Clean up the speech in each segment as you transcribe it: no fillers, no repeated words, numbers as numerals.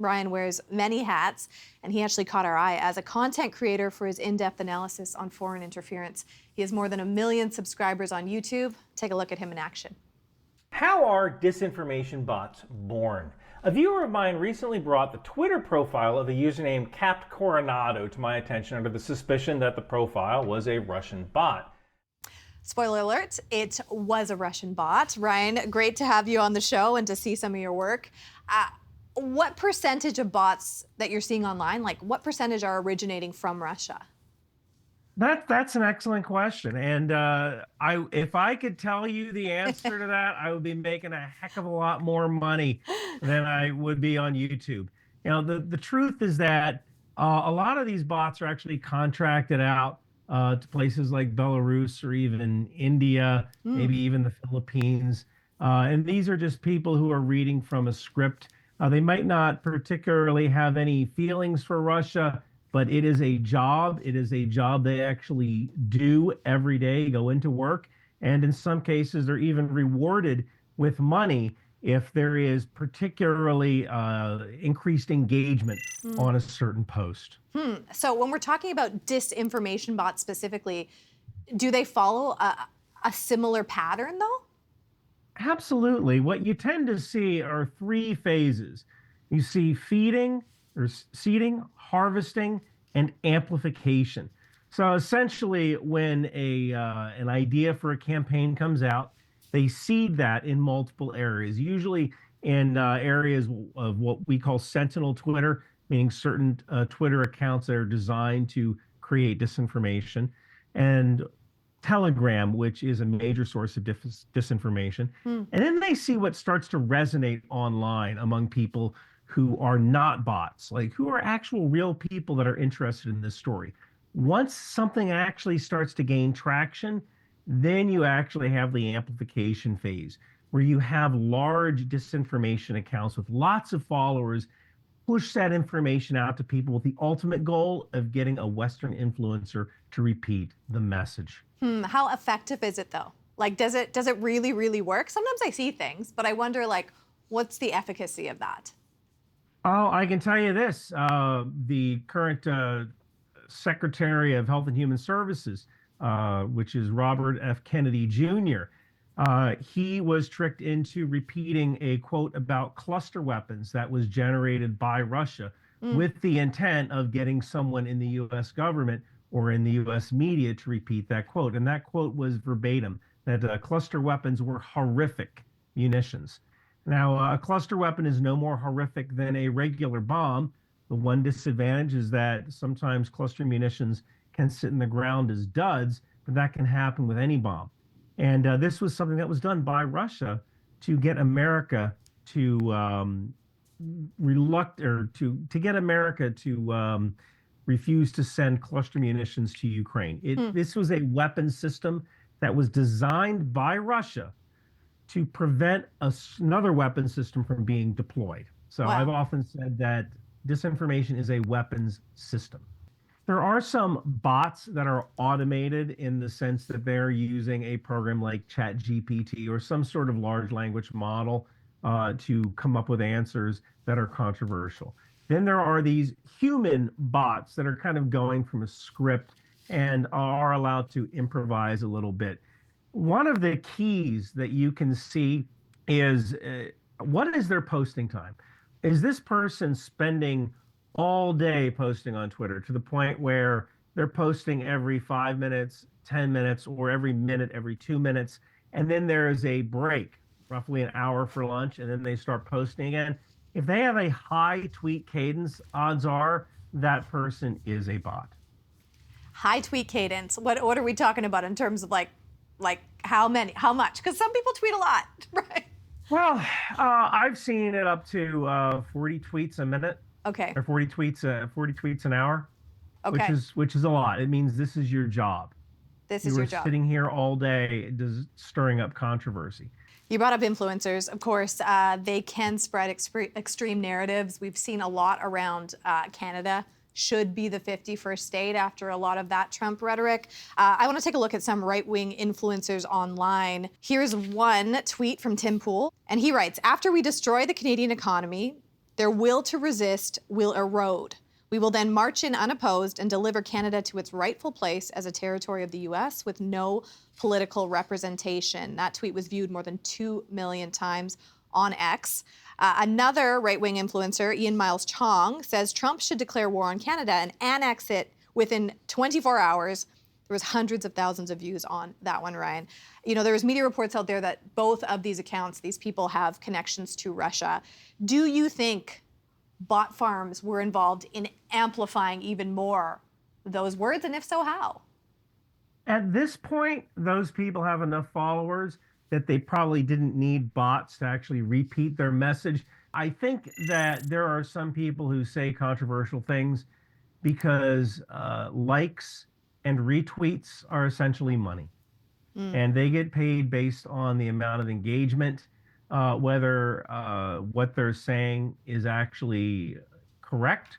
Ryan wears many hats, and he actually caught our eye as a content creator for his in-depth analysis on foreign interference. He has more than 1 million subscribers on YouTube. Take a look at him in action. How are disinformation bots born? A viewer of mine recently brought the Twitter profile of the username Capt Coronado to my attention under the suspicion that the profile was a Russian bot. Spoiler alert, it was a Russian bot. Ryan, great to have you on the show and to see some of your work. What percentage of bots that you're seeing online, like what percentage are originating from Russia? That's an excellent question, and if I could tell you the answer to that, I would be making a heck of a lot more money than I would be on YouTube. You know, the truth is that a lot of these bots are actually contracted out to places like Belarus or even India, maybe even the Philippines, and these are just people who are reading from a script. They might not particularly have any feelings for Russia, but it is a job. It is a job they actually do every day, go into work. And in some cases, they're even rewarded with money if there is particularly increased engagement on a certain post. So when we're talking about disinformation bots specifically, do they follow a similar pattern though? Absolutely. What you tend to see are 3 phases. You see feeding, or seeding, harvesting, and amplification. So essentially, when an idea for a campaign comes out, they seed that in multiple areas, usually in areas of what we call sentinel Twitter, meaning certain Twitter accounts that are designed to create disinformation, and Telegram, which is a major source of disinformation. And then they see what starts to resonate online among people who are not bots, like who are actual real people that are interested in this story. Once something actually starts to gain traction, then you actually have the amplification phase, where you have large disinformation accounts with lots of followers push that information out to people with the ultimate goal of getting a Western influencer to repeat the message. How effective is it though? Like, does it really, really work? Sometimes I see things, but I wonder, like, what's the efficacy of that? Oh, I can tell you this. The current Secretary of Health and Human Services, which is Robert F. Kennedy Jr., he was tricked into repeating a quote about cluster weapons that was generated by Russia with the intent of getting someone in the U.S. government or in the U.S. media to repeat that quote. And that quote was verbatim, that cluster weapons were horrific munitions. Now, a cluster weapon is no more horrific than a regular bomb. The one disadvantage is that sometimes cluster munitions can sit in the ground as duds, but that can happen with any bomb. And this was something that was done by Russia to get America to get America to refuse to send cluster munitions to Ukraine. This was a weapon system that was designed by Russia to prevent another weapon system from being deployed. So I've often said that disinformation is a weapons system. There are some bots that are automated in the sense that they're using a program like ChatGPT or some sort of large language model to come up with answers that are controversial. Then there are these human bots that are kind of going from a script and are allowed to improvise a little bit. One of the keys that you can see is what is their posting time? Is this person spending all day posting on Twitter to the point where they're posting every 5 minutes, 10 minutes, or every minute, every 2 minutes, and then there is a break, roughly an hour for lunch, and then they start posting again? If they have a high tweet cadence, odds are that person is a bot. High tweet cadence. What are we talking about in terms of like how much? Because some people tweet a lot, right? Well, I've seen it up to 40 tweets a minute. Okay. Or 40 tweets an hour. Okay. Which is a lot. It means this is your job. This is your job. You were sitting here all day stirring up controversy. You brought up influencers. Of course, they can spread extreme narratives. We've seen a lot around Canada should be the 51st state after a lot of that Trump rhetoric. I want to take a look at some right-wing influencers online. Here's one tweet from Tim Pool, and he writes, "After we destroy the Canadian economy, Their will to resist will erode. We will then march in unopposed and deliver Canada to its rightful place as a territory of the US with no political representation. That tweet was viewed more than 2 million times on X. Another right-wing influencer, Ian Miles Chong, says Trump should declare war on Canada and annex it within 24 hours. There was hundreds of thousands of views on that one, Ryan. You know, there was media reports out there that both of these accounts, these people have connections to Russia. Do you think bot farms were involved in amplifying even more those words? And if so, how? At this point, those people have enough followers that they probably didn't need bots to actually repeat their message. I think that there are some people who say controversial things because likes and retweets are essentially money. And they get paid based on the amount of engagement, whether what they're saying is actually correct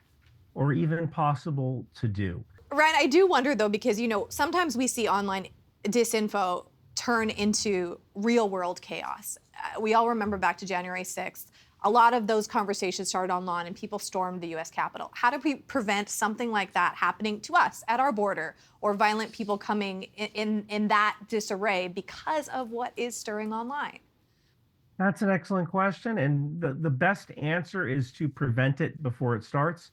or even possible to do. Ryan, I do wonder though, because, you know, sometimes we see online disinfo turn into real world chaos. We all remember back to January 6th. A lot of those conversations started online and people stormed the US Capitol. How do we prevent something like that happening to us at our border, or violent people coming in that disarray because of what is stirring online? That's an excellent question. And the best answer is to prevent it before it starts.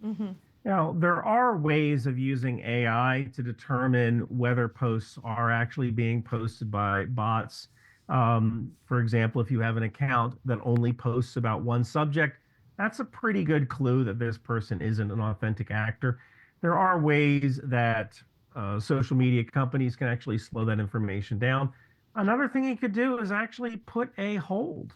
Now, there are ways of using AI to determine whether posts are actually being posted by bots. For example, if you have an account that only posts about one subject, that's a pretty good clue that this person isn't an authentic actor. There are ways that social media companies can actually slow that information down. Another thing you could do is actually put a hold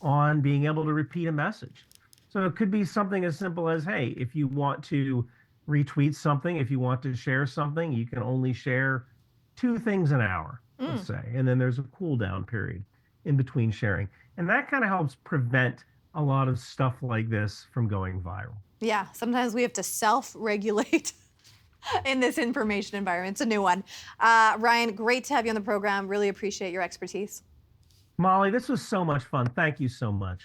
on being able to repeat a message. So it could be something as simple as, hey, if you want to retweet something, if you want to share something, you can only share 2 things an hour, let's say. And then there's a cool down period in between sharing. And that kind of helps prevent a lot of stuff like this from going viral. Yeah, sometimes we have to self-regulate in this information environment. It's a new one. Ryan, great to have you on the program. Really appreciate your expertise. Molly, this was so much fun. Thank you so much.